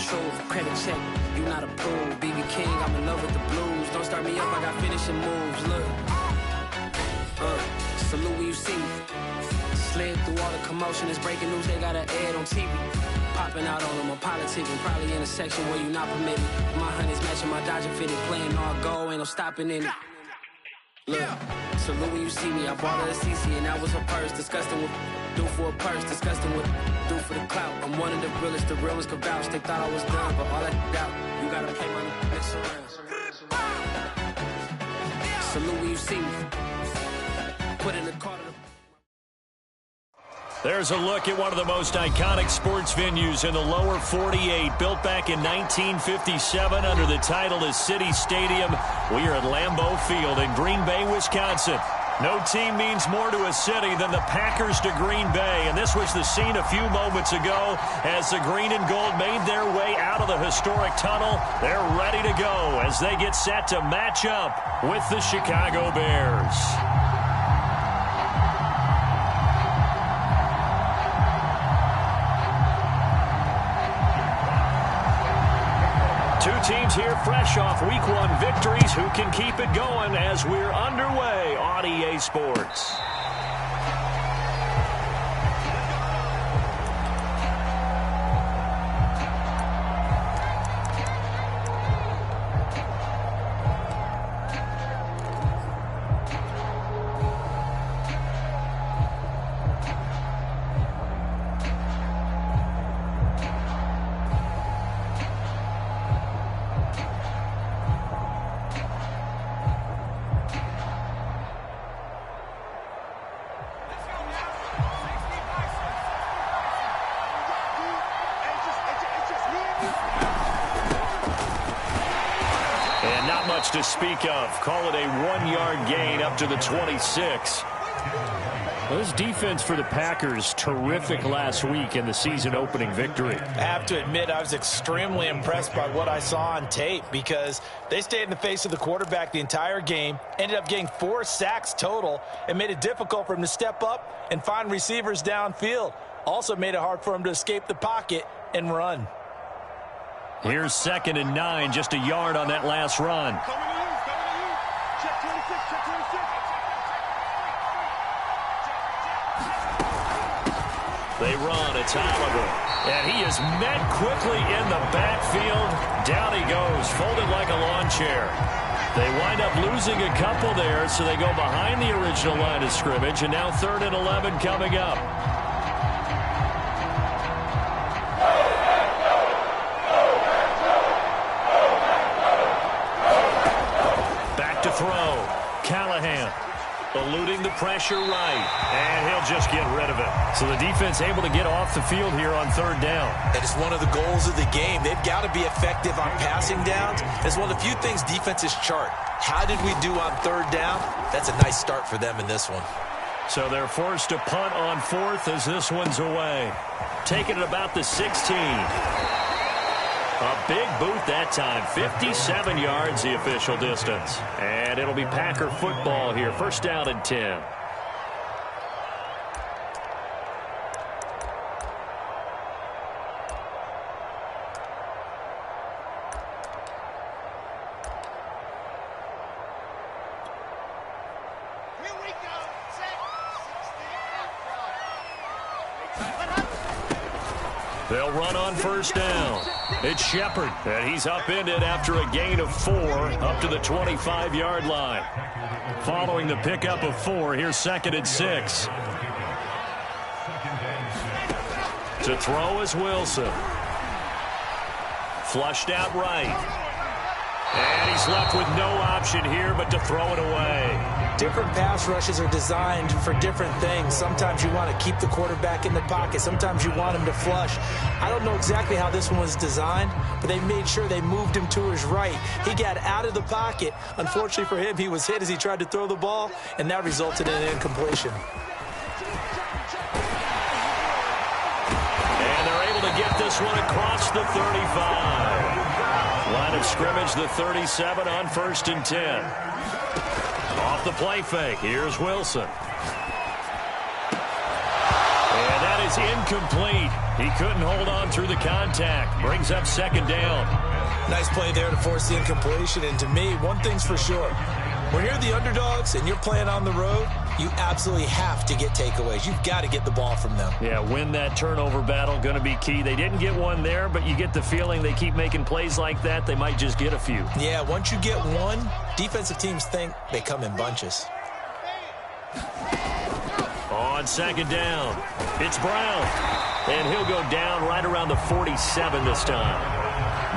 truth. Credit check, you not approved. BB King, I'm in love with the blues. Don't start me up, I got finishing moves. Look, salute when you see me. Slid through all the commotion, it's breaking news, they got an ad on TV. Popping out on them, I'm politicking, probably in a section where you not permitted. My honey's matching my Dodger fitted, playing all go, ain't no stopping in it. Look, salute when you see me, I bought her a CC and that was her purse. Disgusting with do for a purse, disgusting with do for the clout. I'm one of the realest, the real ones could vouch. They thought I was done, but all I doubt, you gotta play my next around. Salute when you see me, put in the car to the... There's a look at one of the most iconic sports venues in the lower 48, built back in 1957 under the title of City Stadium. We are at Lambeau Field in Green Bay, Wisconsin. No team means more to a city than the Packers to Green Bay, and this was the scene a few moments ago as the green and gold made their way out of the historic tunnel. They're ready to go as they get set to match up with the Chicago Bears. Two teams here fresh off Week 1 victories. Who can keep it going as we're underway on EA Sports? To speak of. Call it a 1-yard gain up to the 26. Well, this defense for the Packers, terrific last week in the season opening victory. I have to admit, I was extremely impressed by what I saw on tape because they stayed in the face of the quarterback the entire game, ended up getting 4 sacks total, and made it difficult for him to step up and find receivers downfield. Also made it hard for him to escape the pocket and run. Here's 2nd and 9, just a yard on that last run. Check 26, check 26. They run, it's Oliver. And he is met quickly in the backfield. Down he goes, folded like a lawn chair. They wind up losing a couple there, so they go behind the original line of scrimmage, and now 3rd and 11 coming up. Throw. Callahan eluding the pressure right, and he'll just get rid of it. So the defense able to get off the field here on 3rd down. That is one of the goals of the game. They've got to be effective on passing downs. It's one of the few things defenses chart. How did we do on 3rd down? That's a nice start for them in this one. So they're forced to punt on 4th as this one's away. Taking it about the 16. A big boot that time, 57 yards the official distance. And it'll be Packer football here, 1st down and 10. They'll run on 1st down. It's Shepard, and he's upended after a gain of 4 up to the 25-yard line. Following the pickup of 4, here's 2nd and 6. To throw is Wilson. Flushed out right. And he's left with no option here but to throw it away. Different pass rushes are designed for different things. Sometimes you want to keep the quarterback in the pocket. Sometimes you want him to flush. I don't know exactly how this one was designed, but they made sure they moved him to his right. He got out of the pocket. Unfortunately for him, he was hit as he tried to throw the ball, and that resulted in an incompletion. And they're able to get this one across the 35. Line of scrimmage, the 37 on 1st and 10. Off the play fake, here's Wilson. And that is incomplete. He couldn't hold on through the contact. Brings up second down. Nice play there to force the incompletion. And to me, one thing's for sure. When you're the underdogs and you're playing on the road, you absolutely have to get takeaways. You've got to get the ball from them. Yeah, win that turnover battle, going to be key. They didn't get one there, but you get the feeling they keep making plays like that, they might just get a few. Yeah, once you get one, defensive teams think they come in bunches. On second down, it's Brown. And he'll go down right around the 47 this time.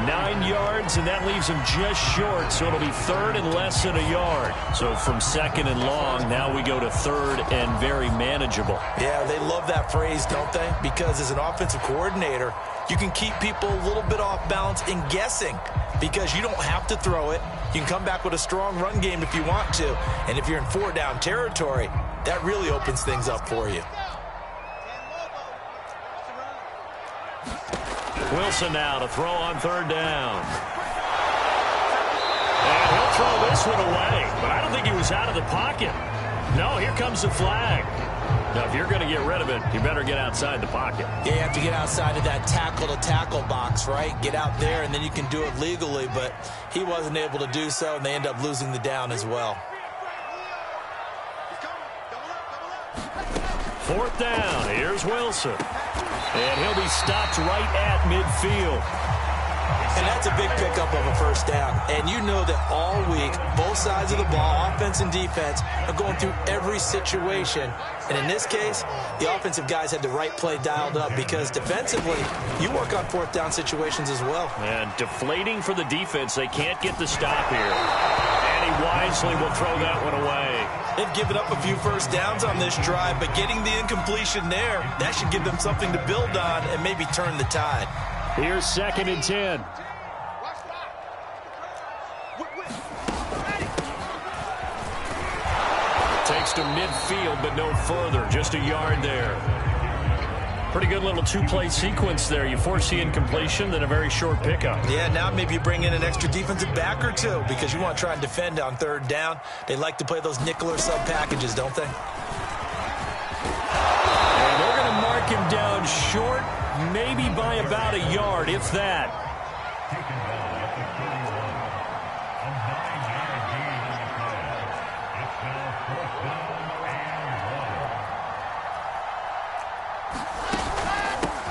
9 yards, and that leaves him just short, so it'll be third and less than a yard. So from second and long, now we go to third and very manageable. Yeah, they love that phrase, don't they? Because as an offensive coordinator, you can keep people a little bit off balance and guessing because you don't have to throw it. You can come back with a strong run game if you want to. And if you're in 4-down territory, that really opens things up for you. Wilson now to throw on third down. And he'll throw this one away, but I don't think he was out of the pocket. No, here comes the flag. Now, if you're going to get rid of it, you better get outside the pocket. Yeah, you have to get outside of that tackle-to-tackle box, right? Get out there, and then you can do it legally, but he wasn't able to do so, and they end up losing the down as well. Fourth down, here's Wilson. And he'll be stopped right at midfield. And that's a big pickup of a first down. And you know that all week, both sides of the ball, offense and defense, are going through every situation. And in this case, the offensive guys had the right play dialed up because defensively, you work on fourth down situations as well. And deflating for the defense. They can't get the stop here. And he wisely will throw that one away. They've given up a few first downs on this drive, but getting the incompletion there, that should give them something to build on and maybe turn the tide. Here's second and 10. Takes to midfield, but no further. Just a yard there. Pretty good little two-play sequence there. You force the incompletion, then a very short pickup. Yeah, now maybe you bring in an extra defensive back or two because you want to try and defend on third down. They like to play those nickel or sub packages, don't they? And they're going to mark him down short, maybe by about a yard, if that.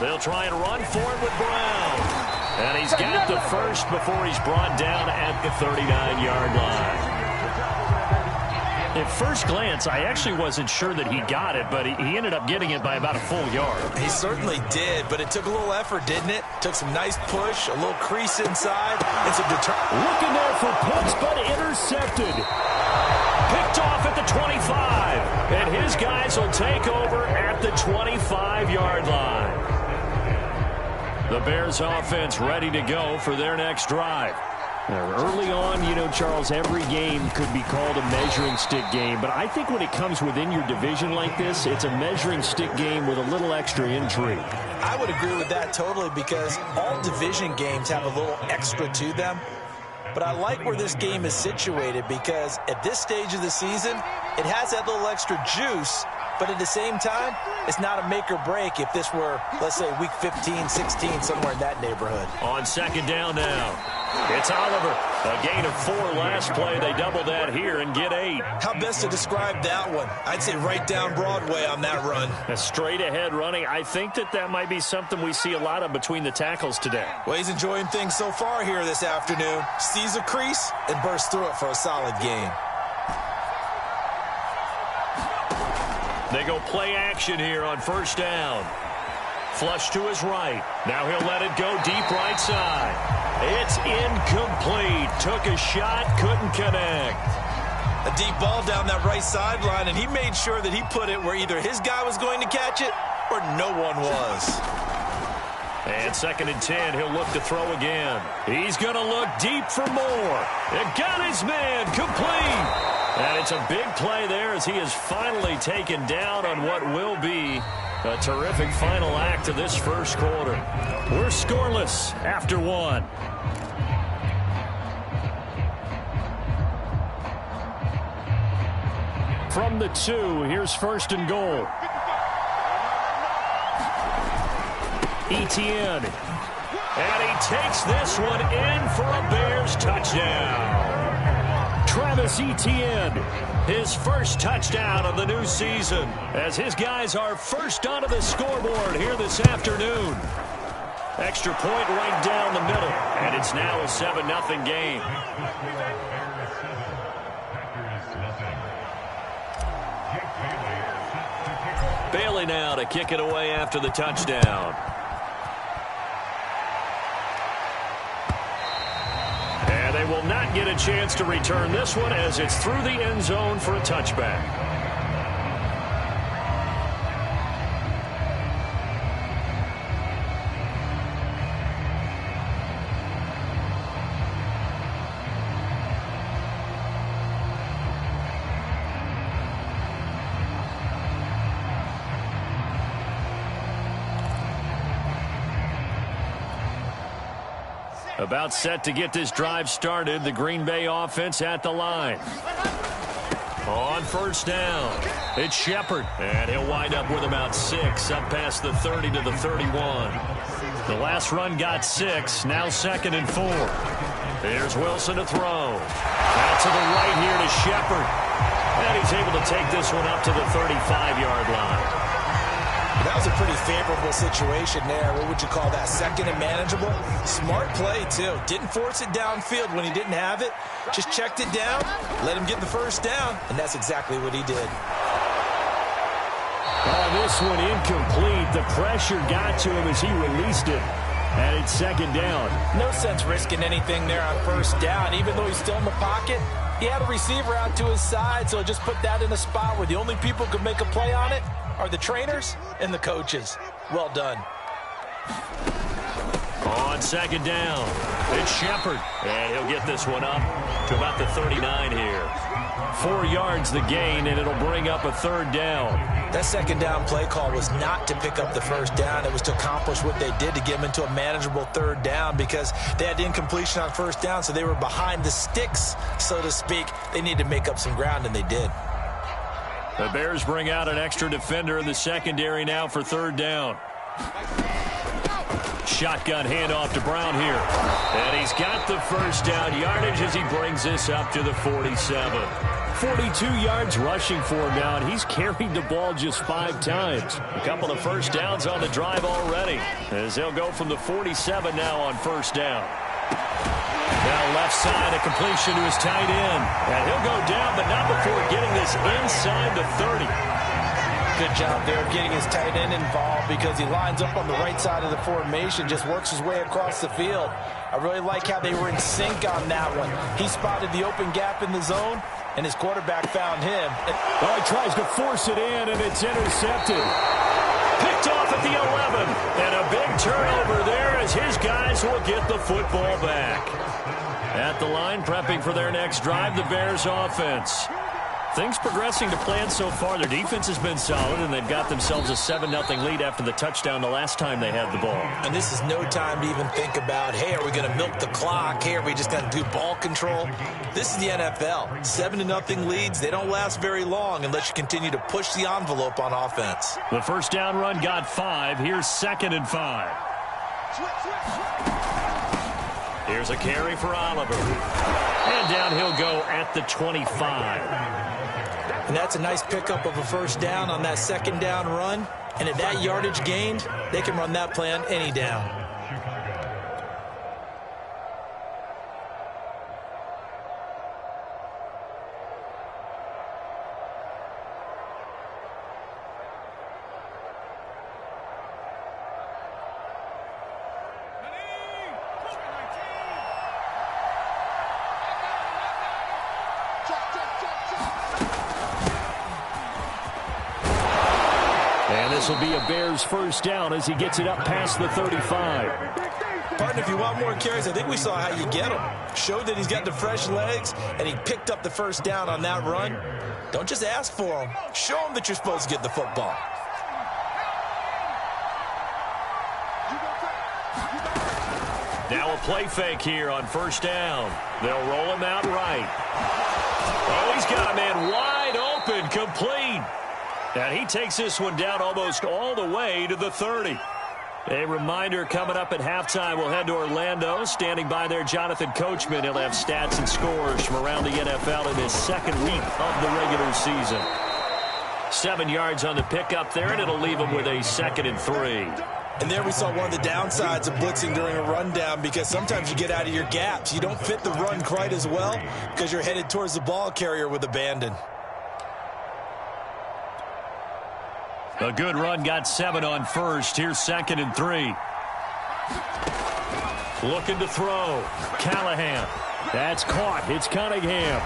They'll try and run for it with Brown. And he's got the first before he's brought down at the 39-yard line. At first glance, I actually wasn't sure that he got it, but he ended up getting it by about a full yard. He certainly did, but it took a little effort, didn't it? Took some nice push, a little crease inside, and some determination. Looking there for Pitts, but intercepted. Picked off at the 25, and his guys will take over at the 25-yard line. The Bears offense ready to go for their next drive. Now, early on, you know, Charles, every game could be called a measuring stick game, but I think when it comes within your division like this, it's a measuring stick game with a little extra intrigue. I would agree with that totally because all division games have a little extra to them. But I like where this game is situated because at this stage of the season, it has that little extra juice, but at the same time, it's not a make or break if this were, let's say, week 15, 16, somewhere in that neighborhood. On second down now, it's Oliver. A gain of 4 last play. They double that here and get 8. How best to describe that one? I'd say right down Broadway on that run. A straight ahead running. I think that might be something we see a lot of between the tackles today. Well, he's enjoying things so far here this afternoon. Sees a crease and bursts through it for a solid gain. They go play action here on first down. Flush to his right. Now he'll let it go deep right side. It's incomplete. Took a shot, couldn't connect. A deep ball down that right sideline, and he made sure that he put it where either his guy was going to catch it or no one was. And second and 10, he'll look to throw again. He's going to look deep for more. It got his man complete. And it's a big play there as he is finally taken down on what will be a terrific final act of this first quarter. We're scoreless after 1. From the 2, here's first and goal. Etienne. And he takes this one in for a Bears touchdown. Travis Etienne, his first touchdown of the new season, as his guys are first onto the scoreboard here this afternoon. Extra point right down the middle, and it's now a 7-0 game. Bailey now to kick it away after the touchdown. And they will not get a chance to return this one as it's through the end zone for a touchback. About set to get this drive started. The Green Bay offense at the line. On first down, it's Shepard. And he'll wind up with about 6, up past the 30 to the 31. The last run got 6, now 2nd and 4. There's Wilson to throw. Out to the right here to Shepard. And he's able to take this one up to the 35-yard line. That was a pretty favorable situation there. What would you call that? 2nd and manageable? Smart play, too. Didn't force it downfield when he didn't have it. Just checked it down, let him get the first down, and that's exactly what he did. This one incomplete. The pressure got to him as he released it. And it's 2nd down. No sense risking anything there on first down. Even though he's still in the pocket, he had a receiver out to his side, so just put that in a spot where the only people who could make a play on it are the trainers and the coaches. Well done. On 2nd down, it's Shepard. And he'll get this one up to about the 39 here. 4 yards the gain, and it'll bring up a 3rd down. That 2nd down play call was not to pick up the first down. It was to accomplish what they did to get them into a manageable 3rd down because they had incompletion on first down, so they were behind the sticks, so to speak. They needed to make up some ground, and they did. The Bears bring out an extra defender in the secondary now for 3rd down. Shotgun handoff to Brown here. And he's got the first down yardage as he brings this up to the 47. 42 yards rushing for him now, and he's carried the ball just 5 times. A couple of first downs on the drive already, as they'll go from the 47 now on first down. Now left side, a completion to his tight end. And he'll go down, but not before getting this inside the 30. Good job there of getting his tight end involved because he lines up on the right side of the formation, just works his way across the field. I really like how they were in sync on that one. He spotted the open gap in the zone, and his quarterback found him. Oh, he tries to force it in, and it's intercepted. Picked off at the 11. And a big turnover there as his guys will get the football back. At the line, prepping for their next drive, the Bears offense. Things progressing to plan so far. Their defense has been solid, and they've got themselves a 7-0 lead after the touchdown the last time they had the ball. And this is no time to even think about, hey, are we going to milk the clock? Hey, are we just going to do ball control? This is the NFL. 7-0 leads, they don't last very long unless you continue to push the envelope on offense. The first down run got 5. Here's 2nd and 5. Here's a carry for Oliver. And down he'll go at the 25. And that's a nice pickup of a first down on that 2nd down run. And at that yardage gained, they can run that play on any down. This will be a Bears first down as he gets it up past the 35. Partner, if you want more carries, I think we saw how you get them. Showed that he's got the fresh legs, and he picked up the first down on that run. Don't just ask for them. Show them that you're supposed to get the football. Now a play fake here on first down. They'll roll him out right. Oh, he's got a man wide open, complete. And he takes this one down almost all the way to the 30. A reminder coming up at halftime. We'll head to Orlando. Standing by there, Jonathan Coachman. He'll have stats and scores from around the NFL in his second week of the regular season. 7 yards on the pickup there, and it'll leave him with a 2nd and 3. And there we saw one of the downsides of blitzing during a rundown, because sometimes you get out of your gaps. You don't fit the run quite as well because you're headed towards the ball carrier with abandon. A good run, got 7 on first. Here's 2nd and 3. Looking to throw. Callahan. That's caught. It's Cunningham.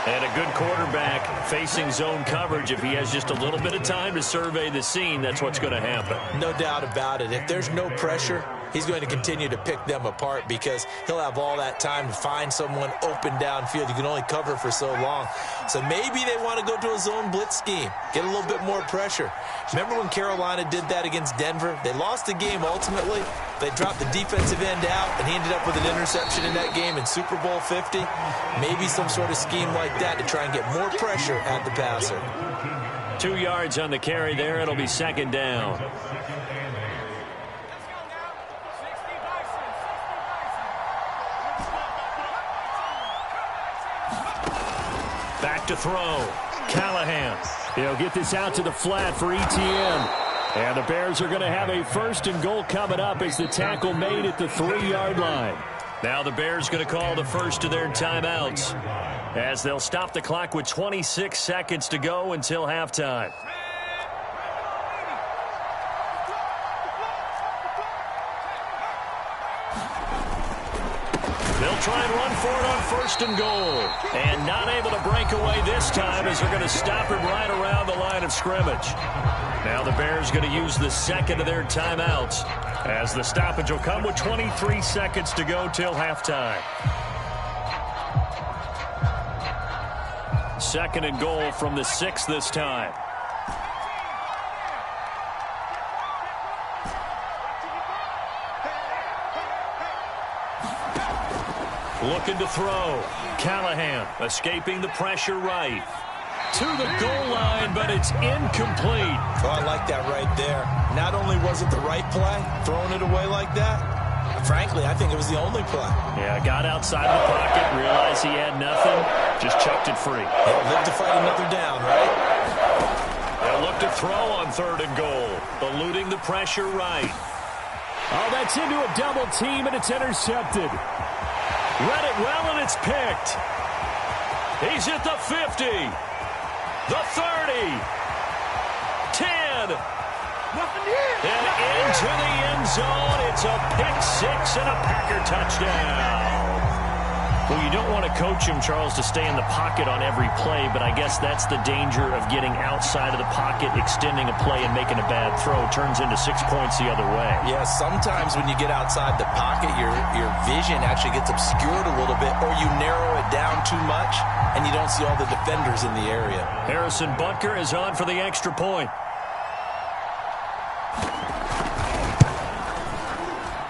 And a good quarterback facing zone coverage. If he has just a little bit of time to survey the scene, that's what's going to happen. No doubt about it. If there's no pressure, he's going to continue to pick them apart because he'll have all that time to find someone open downfield. You can only cover for so long. So maybe they want to go to a zone blitz scheme, get a little bit more pressure. Remember when Carolina did that against Denver? They lost the game ultimately. They dropped the defensive end out, and he ended up with an interception in that game in Super Bowl 50. Maybe some sort of scheme like that to try and get more pressure at the passer. 2 yards on the carry there. It'll be 2nd down. Back to throw. Callahan. He'll get this out to the flat for Etienne. And the Bears are going to have a 1st and goal coming up as the tackle made at the 3-yard line. Now the Bears going to call the first of their timeouts as they'll stop the clock with 26 seconds to go until halftime. They'll try and run for it on 1st and goal. And not able to break away this time as they're going to stop him right around the line of scrimmage. Now the Bears going to use the 2nd of their timeouts as the stoppage will come with 23 seconds to go till halftime. 2nd and goal from the 6 this time. Looking to throw. Callahan escaping the pressure right. To the goal line, but it's incomplete. Oh, I like that right there. Not only was it the right play, throwing it away like that, frankly, I think it was the only play. Yeah, got outside of the pocket, realized he had nothing, just chucked it free. He'll live to fight another down, right? They'll look to throw on 3rd and goal, eluding the pressure right. Oh, that's into a double team, and it's intercepted. Read it well, and it's picked. He's at the 50. The 30. 10. And into the end zone. It's a pick-6 and a Packer touchdown. Well, you don't want to coach him, Charles, to stay in the pocket on every play, but I guess that's the danger of getting outside of the pocket, extending a play, and making a bad throw. Turns into 6 points the other way. Yeah, sometimes when you get outside the pocket, your vision actually gets obscured a little bit, or you narrow it down too much, and you don't see all the defenders in the area. Harrison Butker is on for the extra point.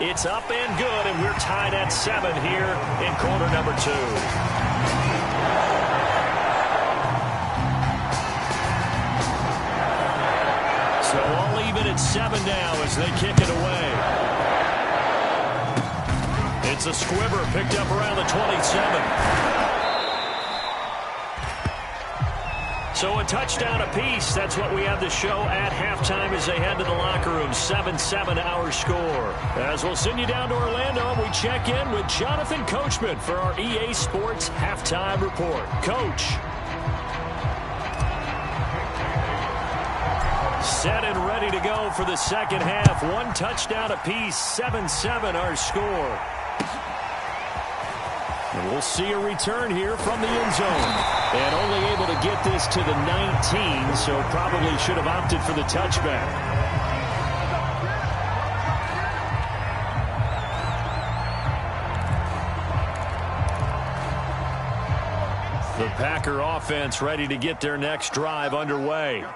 It's up and good, and we're tied at 7 here in quarter number 2. So all even at 7 now as they kick it away. It's a squibber picked up around the 27. So a touchdown apiece. That's what we have to show at halftime as they head to the locker room. 7-7 our score. As we'll send you down to Orlando, we check in with Jonathan Coachman for our EA Sports Halftime Report. Coach. Set and ready to go for the second half. 1 touchdown apiece. 7-7 our score. And we'll see a return here from the end zone. And only able to get this to the 19, so probably should have opted for the touchback. The Packer offense ready to get their next drive underway.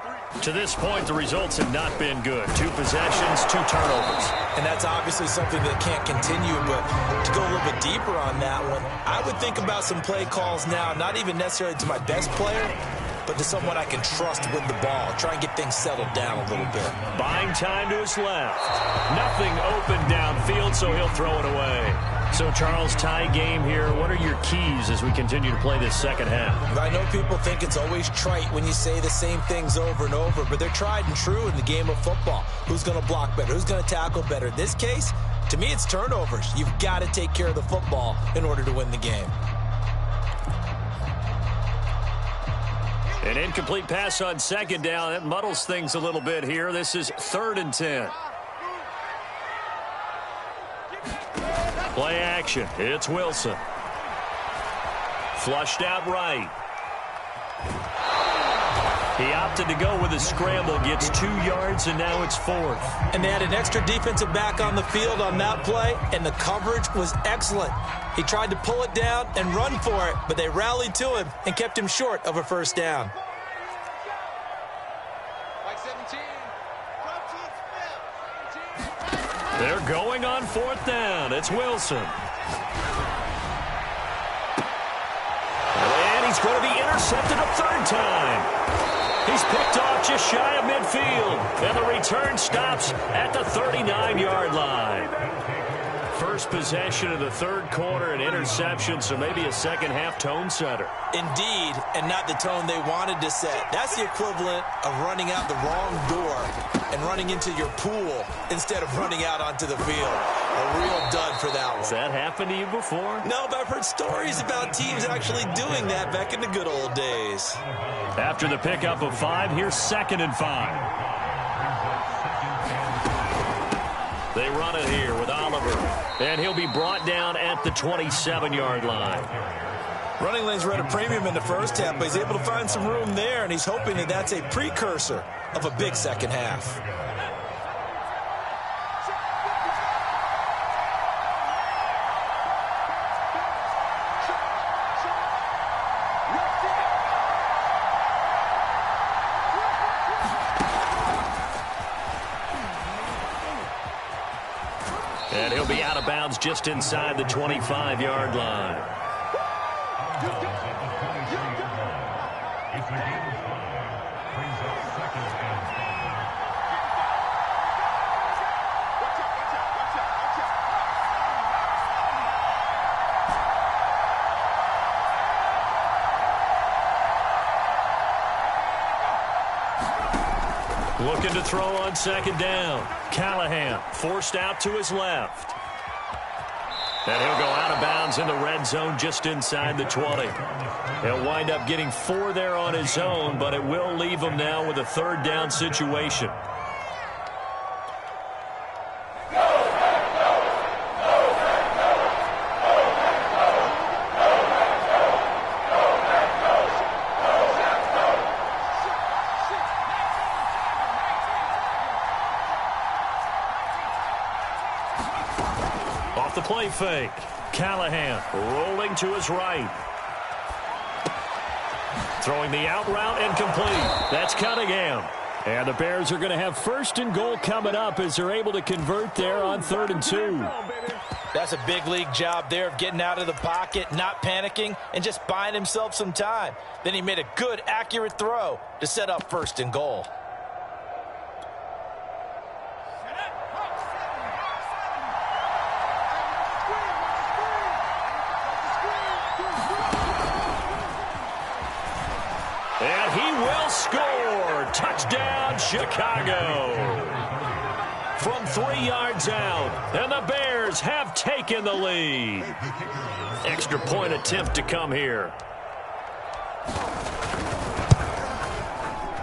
To this point, the results have not been good. 2 possessions, 2 turnovers. And that's obviously something that can't continue, but to go a little bit deeper on that one, I would think about some play calls now, not even necessarily to my best player, but to someone I can trust with the ball. Try and get things settled down a little bit. Buying time to his left. Nothing open downfield, so he'll throw it away. So, Charles, tie game here. What are your keys as we continue to play this second half? I know people think it's always trite when you say the same things over and over, but they're tried and true in the game of football. Who's going to block better? Who's going to tackle better? In this case, to me, it's turnovers. You've got to take care of the football in order to win the game. An incomplete pass on second down. That muddles things a little bit here. This is 3rd and 10. Play action. It's Wilson. Flushed out right. He opted to go with a scramble, gets 2 yards, and now it's 4th. And they had an extra defensive back on the field on that play, and the coverage was excellent. He tried to pull it down and run for it, but they rallied to him and kept him short of a first down. They're going on 4th down. It's Wilson. And he's going to be intercepted a 3rd time. He's picked off just shy of midfield. And the return stops at the 39-yard line. First possession of the 3rd quarter, an interception, so maybe a second-half tone setter. Indeed, and not the tone they wanted to set. That's the equivalent of running out the wrong door and running into your pool instead of running out onto the field. A real dud for that one. Has that happened to you before? No, but I've heard stories about teams actually doing that back in the good old days. After the pickup of 5, here's 2nd and 5. They run it here with Oliver, and he'll be brought down at the 27-yard line. Running lanes were at a premium in the first half, but he's able to find some room there, and he's hoping that that's a precursor of a big second half. And he'll be out of bounds just inside the 25-yard line. Looking to throw on 2nd down. Callahan forced out to his left. And he'll go out of bounds in the red zone just inside the 20. He'll wind up getting 4 there on his own, but it will leave him now with a 3rd down situation. Off the play fake. Callahan rolling to his right. Throwing the out route and complete. That's Cunningham. And the Bears are going to have 1st and goal coming up as they're able to convert there on 3rd and 2. That's a big league job there of getting out of the pocket, not panicking, and just buying himself some time. Then he made a good, accurate throw to set up 1st and goal. And he will score. Touchdown, Chicago. From 3 yards out, and the Bears have taken the lead. Extra point attempt to come here.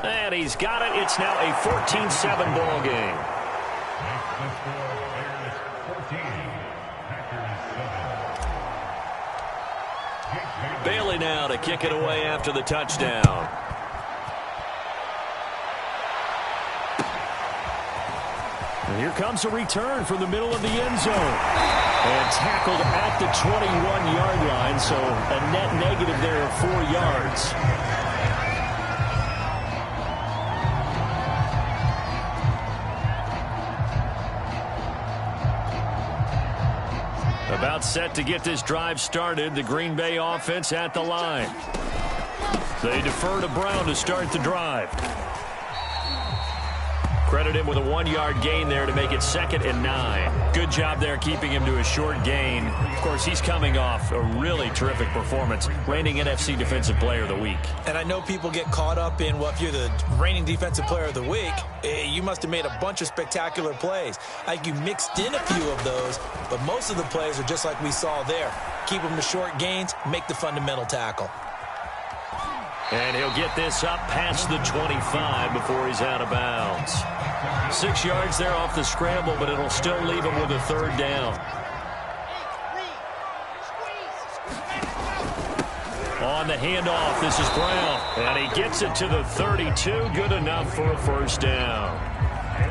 And he's got it. It's now a 14-7 ball game. Bailey now to kick it away after the touchdown. And here comes a return from the middle of the end zone. And tackled at the 21-yard line, so a net negative there of 4 yards. About set to get this drive started. The Green Bay offense at the line. They defer to Brown to start the drive. Credit him with a 1-yard gain there to make it 2nd and 9. Good job there keeping him to a short gain. Of course, he's coming off a really terrific performance, reigning NFC Defensive Player of the Week. And I know people get caught up in, well, if you're the reigning Defensive Player of the Week, you must have made a bunch of spectacular plays. I think you mixed in a few of those, but most of the plays are just like we saw there. Keep them to short gains, make the fundamental tackle. And he'll get this up past the 25 before he's out of bounds. 6 yards there off the scramble, but it'll still leave him with a 3rd down. On the handoff, this is Brown. And he gets it to the 32. Good enough for a 1st down.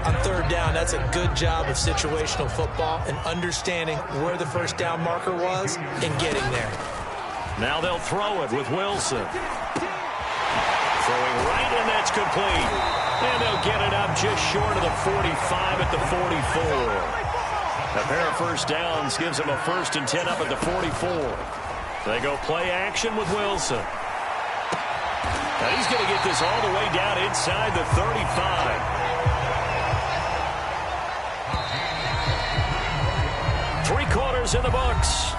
On 3rd down, that's a good job of situational football and understanding where the 1st down marker was and getting there. Now they'll throw it with Wilson. Throwing right, and that's complete. And they'll get it up just short of the 45 at the 44. A pair of 1st downs gives them a 1st and 10 up at the 44. They go play action with Wilson. Now he's going to get this all the way down inside the 35. 3 quarters in the books.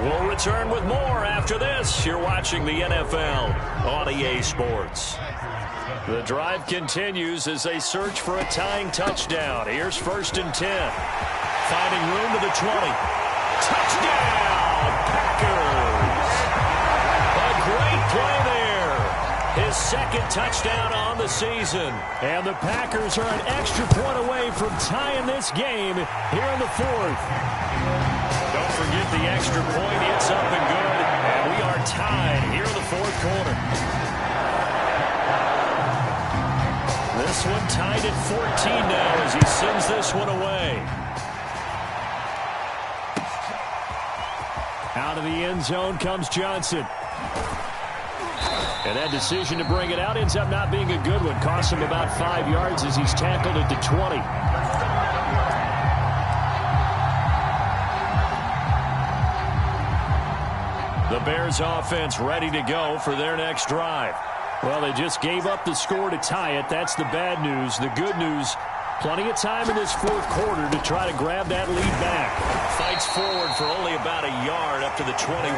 We'll return with more after this. You're watching the NFL on EA Sports. The drive continues as they search for a tying touchdown. Here's 1st and 10. Finding room to the 20. Touchdown, Packers! A great play there. His 2nd touchdown on the season. And the Packers are an extra point away from tying this game here in the 4th. Don't forget the extra point. It's up and good. And we are tied here in the 4th quarter. This one tied at 14 now as he sends this one away. Out of the end zone comes Johnson. And that decision to bring it out ends up not being a good one. Costs him about 5 yards as he's tackled at the 20. The Bears offense ready to go for their next drive. Well, they just gave up the score to tie it. That's the bad news. The good news, plenty of time in this 4th quarter to try to grab that lead back. Fights forward for only about a yard up to the 21.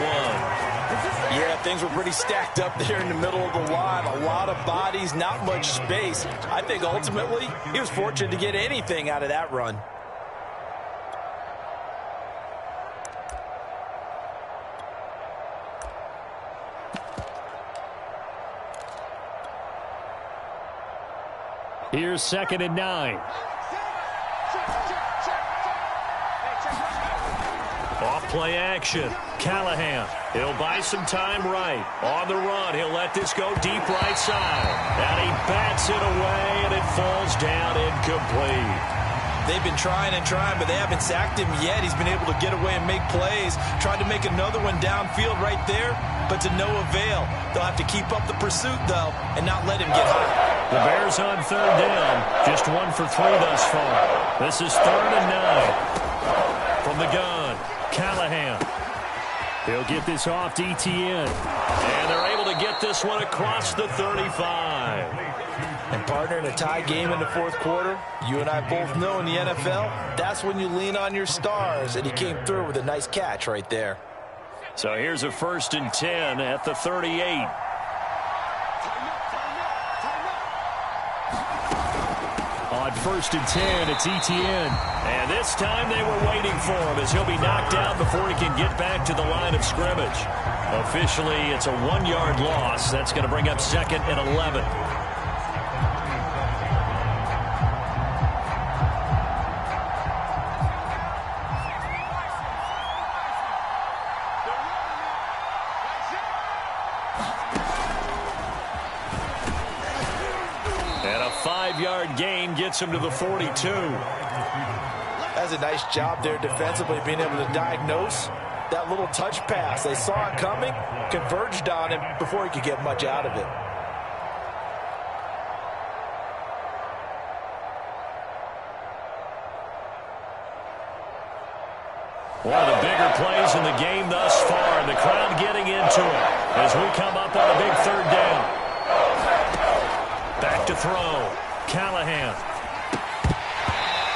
Yeah, things were pretty stacked up there in the middle of the line. A lot of bodies, not much space. I think ultimately he was fortunate to get anything out of that run. Here's 2nd and 9. Off play action. Callahan. He'll buy some time right. On the run, he'll let this go deep right side. And he bats it away, and it falls down incomplete. They've been trying and trying, but they haven't sacked him yet. He's been able to get away and make plays. Tried to make another one downfield right there, but to no avail. They'll have to keep up the pursuit, though, and not let him get high. The Bears on 3rd down. Just 1 for 3 thus far. This is 3rd and 9. From the gun, Callahan. He'll get this off to Etienne. And they're able to get this one across the 35. And partner, in a tie game in the 4th quarter, you and I both know in the NFL, that's when you lean on your stars, and he came through with a nice catch right there. So here's a 1st and 10 at the 38. On 1st and 10, it's Etienne. And this time they were waiting for him as he'll be knocked down before he can get back to the line of scrimmage. Officially, it's a 1-yard loss. That's going to bring up 2nd and 11. And a 5-yard gain gets him to the 42. That's a nice job there defensively, being able to diagnose that little touch pass. They saw it coming, converged on him before he could get much out of it. One of the bigger plays in the game thus far, and the crowd getting into it as we come up on a big third down. Back to throw. Callahan.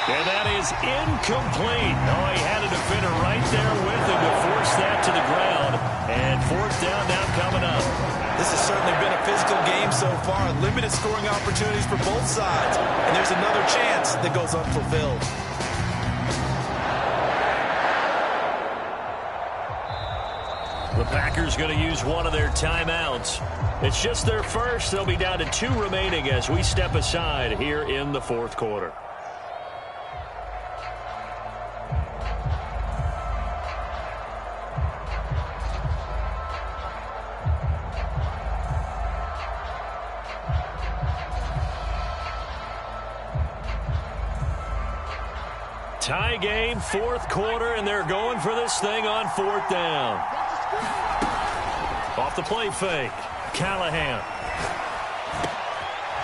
And that is incomplete. Oh, he had a defender right there with him to force that to the ground. And fourth down now coming up. This has certainly been a physical game so far. Limited scoring opportunities for both sides. And there's another chance that goes unfulfilled. The Packers going to use one of their timeouts. It's just their first. They'll be down to 2 remaining as we step aside here in the fourth quarter. Tie game, fourth quarter, and they're going for this thing on fourth down. Off the play fake. Callahan.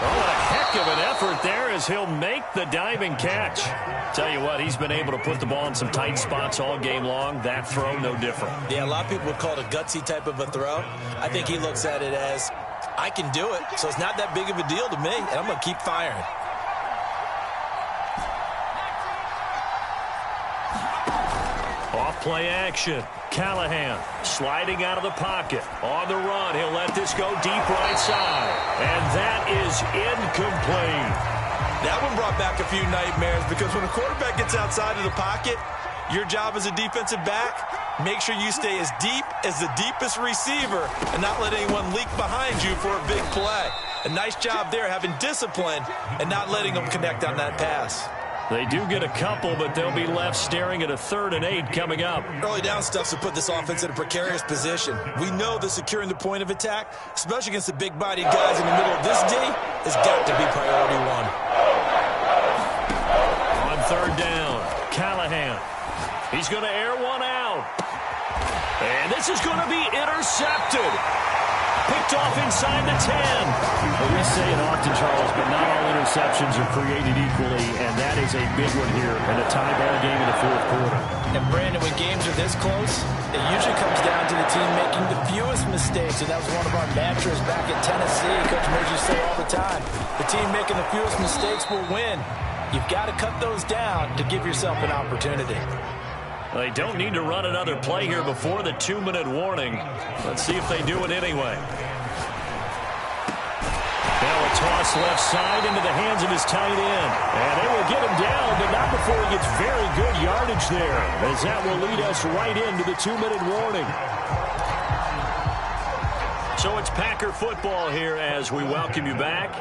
Oh, what a heck of an effort there as he'll make the diving catch. Tell you what, he's been able to put the ball in some tight spots all game long. That throw, no different. Yeah, a lot of people would call it a gutsy type of a throw. I think he looks at it as, I can do it, so it's not that big of a deal to me, and I'm going to keep firing. Play action. Callahan sliding out of the pocket. On the run. He'll let this go deep right side. And that is incomplete. That one brought back a few nightmares because when a quarterback gets outside of the pocket, your job as a defensive back, make sure you stay as deep as the deepest receiver and not let anyone leak behind you for a big play. A nice job there having discipline and not letting them connect on that pass. They do get a couple, but they'll be left staring at a 3rd and 8 coming up. Early down stuff's to put this offense in a precarious position. We know that securing the point of attack, especially against the big-bodied guys in the middle of this D, has got to be priority one. On 3rd down, Callahan. He's going to air one out. And this is going to be intercepted. Picked off inside the 10. Well, we say it often, Charles, but not all interceptions are created equally, and that is a big one here in a tie ball game in the fourth quarter. And, Brandon, when games are this close, it usually comes down to the team making the fewest mistakes, and that was one of our mantras back at Tennessee. Coach Murphy say all the time, the team making the fewest mistakes will win. You've got to cut those down to give yourself an opportunity. They don't need to run another play here before the 2-minute warning. Let's see if they do it anyway. Now a toss left side into the hands of his tight end. And they will get him down, but not before he gets very good yardage there, as that will lead us right into the 2-minute warning. So it's Packer football here as we welcome you back.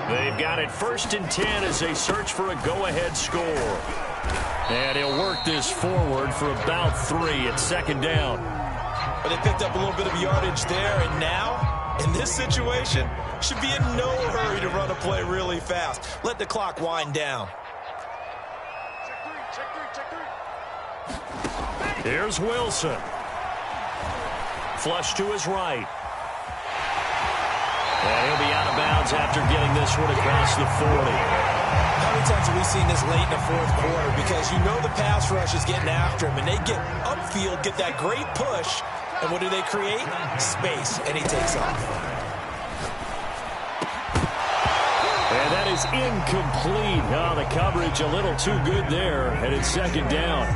They've got it 1st and 10 as they search for a go-ahead score. And he'll work this forward for about 3 at 2nd down. But they picked up a little bit of yardage there, and now, in this situation, should be in no hurry to run a play really fast. Let the clock wind down. Here's Wilson. Flush to his right. And he'll be out of bounds after getting this one across the 40. How many times have we seen this late in the fourth quarter? Because you know the pass rush is getting after him, and they get upfield, get that great push, and what do they create? Space, and he takes off. And that is incomplete. Oh, the coverage a little too good there, and it's 2nd down.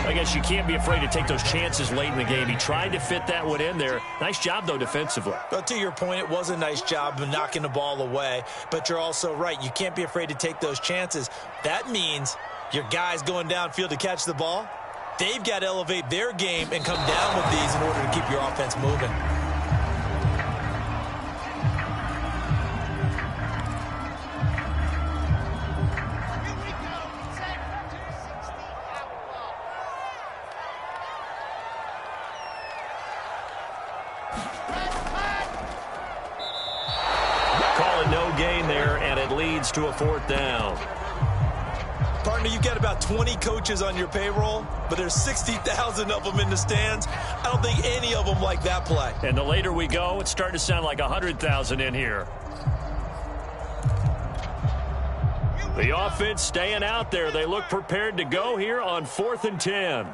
I guess you can't be afraid to take those chances late in the game. He tried to fit that one in there. Nice job, though, defensively. But to your point, it was a nice job of knocking the ball away. But you're also right. You can't be afraid to take those chances. That means your guys going downfield to catch the ball, they've got to elevate their game and come down with these in order to keep your offense moving. To a 4th down. Partner, you've got about 20 coaches on your payroll, but there's 60,000 of them in the stands. I don't think any of them like that play. And the later we go, it's starting to sound like 100,000 in here. The offense staying out there. They look prepared to go here on 4th and 10.